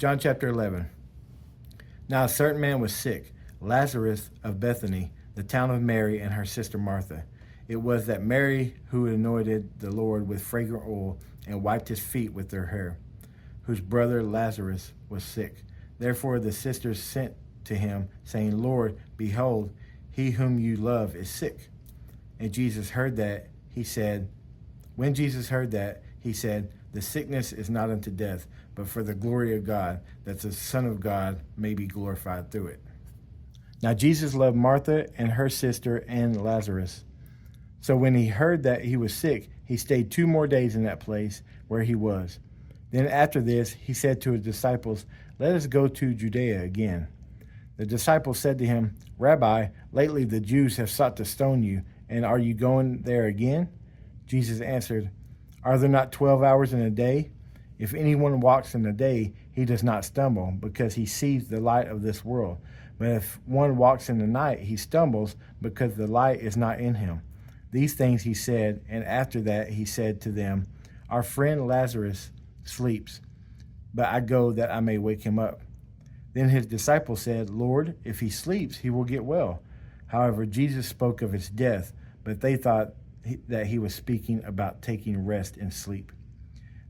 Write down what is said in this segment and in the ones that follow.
John chapter 11. Now a certain man was sick, Lazarus of Bethany, the town of Mary and her sister Martha. It was that Mary who anointed the Lord with fragrant oil and wiped his feet with her hair, whose brother Lazarus was sick. Therefore the sisters sent to him, saying, Lord, behold, he whom you love is sick. And Jesus heard that, he said, When Jesus heard that, he said, The sickness is not unto death, but for the glory of God, that the Son of God may be glorified through it. Now Jesus loved Martha and her sister and Lazarus. So when he heard that he was sick, he stayed 2 more days in that place where he was. Then after this, he said to his disciples, Let us go to Judea again. The disciples said to him, Rabbi, lately the Jews have sought to stone you, and are you going there again? Jesus answered, Are there not 12 hours in a day? If anyone walks in the day, he does not stumble, because he sees the light of this world. But if one walks in the night, he stumbles, because the light is not in him. These things he said, and after that he said to them, Our friend Lazarus sleeps, but I go that I may wake him up. Then his disciples said, Lord, if he sleeps, he will get well. However, Jesus spoke of his death, but they thought that he was speaking about taking rest and sleep.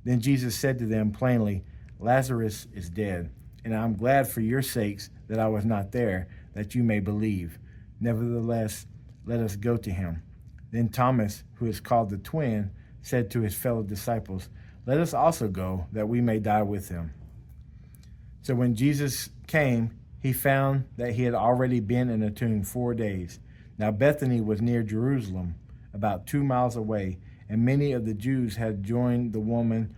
Then Jesus said to them plainly, Lazarus is dead, and I am glad for your sakes that I was not there, that you may believe. Nevertheless, let us go to him. Then Thomas, who is called the twin, said to his fellow disciples, Let us also go, that we may die with him. So when Jesus came, he found that he had already been in the tomb 4 days. Now Bethany was near Jerusalem, about 2 miles away, and many of the Jews had joined the women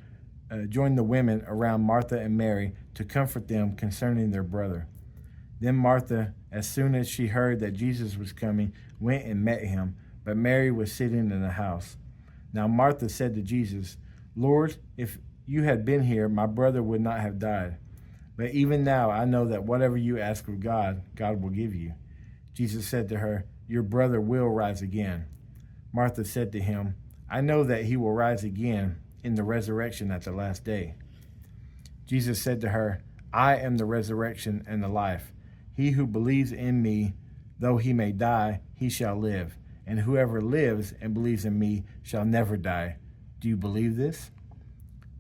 around Martha and Mary to comfort them concerning their brother. Then Martha, as soon as she heard that Jesus was coming, went and met him, but Mary was sitting in the house. Now Martha said to Jesus, Lord, if you had been here, my brother would not have died. But even now I know that whatever you ask of God, God will give you. Jesus said to her, Your brother will rise again. Martha said to him, I know that he will rise again in the resurrection at the last day. Jesus said to her, I am the resurrection and the life. He who believes in me, though he may die, he shall live. And whoever lives and believes in me shall never die. Do you believe this?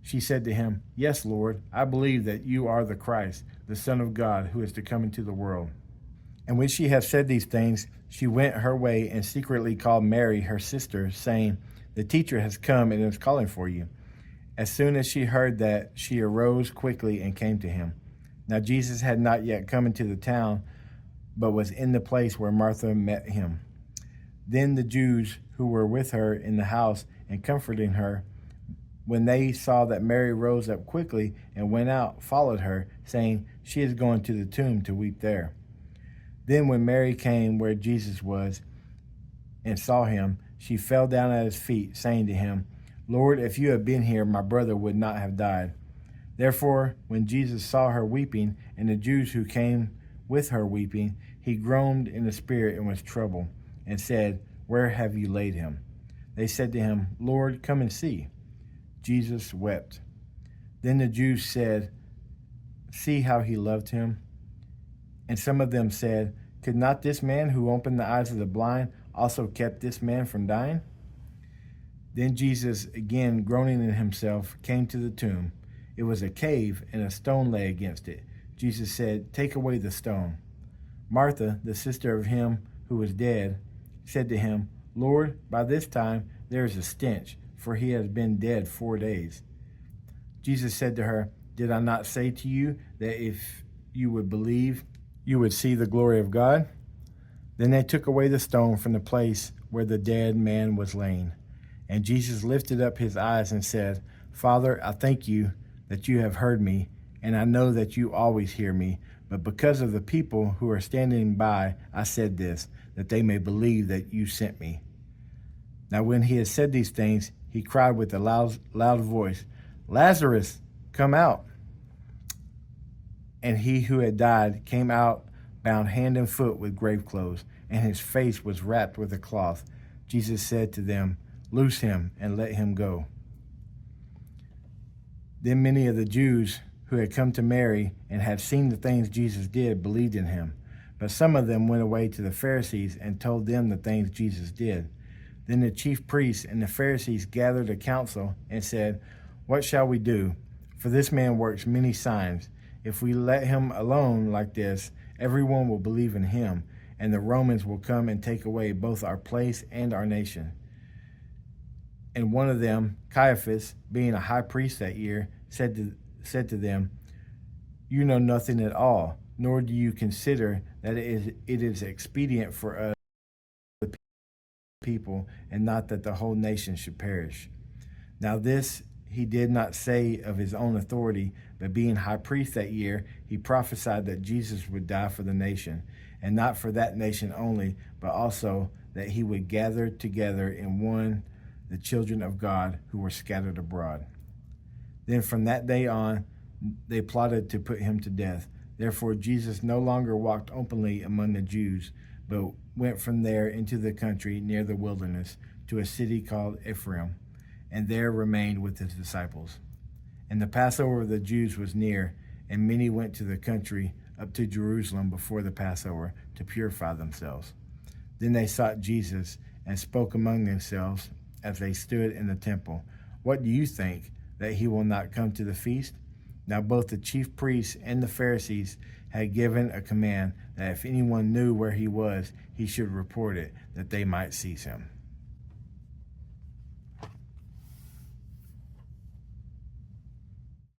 She said to him, Yes, Lord, I believe that you are the Christ, the Son of God, who is to come into the world. And when she had said these things, she went her way and secretly called Mary, her sister, saying, The teacher has come and is calling for you. As soon as she heard that, she arose quickly and came to him. Now Jesus had not yet come into the town, but was in the place where Martha met him. Then the Jews who were with her in the house and comforting her, when they saw that Mary rose up quickly and went out, followed her, saying, She is going to the tomb to weep there. Then when Mary came where Jesus was and saw him, she fell down at his feet, saying to him, Lord, if you had been here, my brother would not have died. Therefore, when Jesus saw her weeping, and the Jews who came with her weeping, he groaned in the spirit and was troubled, and said, Where have you laid him? They said to him, Lord, come and see. Jesus wept. Then the Jews said, See how he loved him? And some of them said, Could not this man who opened the eyes of the blind also kept this man from dying? Then Jesus, again groaning in himself, came to the tomb. It was a cave, and a stone lay against it. Jesus said, Take away the stone. Martha, the sister of him who was dead, said to him, Lord, by this time there is a stench, for he has been dead 4 days. Jesus said to her, Did I not say to you that if you would believe, you would see the glory of God? Then they took away the stone from the place where the dead man was laying. And Jesus lifted up his eyes and said, Father, I thank you that you have heard me, and I know that you always hear me. But because of the people who are standing by, I said this, that they may believe that you sent me. Now when he had said these things, he cried with a loud voice, Lazarus, come out. And he who had died came out, bound hand and foot with grave clothes, and his face was wrapped with a cloth. Jesus said to them, Loose him and let him go. Then many of the Jews who had come to Mary and had seen the things Jesus did believed in him. But some of them went away to the Pharisees and told them the things Jesus did. Then the chief priests and the Pharisees gathered a council and said, "What shall we do? For this man works many signs. If we let him alone like this, everyone will believe in him, and the Romans will come and take away both our place and our nation." And one of them, Caiaphas, being a high priest that year, said to them, "You know nothing at all, nor do you consider that it is expedient for us, the people, and not that the whole nation should perish." Now this he did not say of his own authority, but being high priest that year, he prophesied that Jesus would die for the nation, and not for that nation only, but also that he would gather together in one the children of God who were scattered abroad. Then from that day on, they plotted to put him to death. Therefore Jesus no longer walked openly among the Jews, but went from there into the country near the wilderness to a city called Ephraim, and there remained with his disciples. And the Passover of the Jews was near, and many went to the country up to Jerusalem before the Passover to purify themselves. Then they sought Jesus and spoke among themselves as they stood in the temple, "What do you think, that he will not come to the feast?" Now both the chief priests and the Pharisees had given a command that if anyone knew where he was, he should report it, that they might seize him.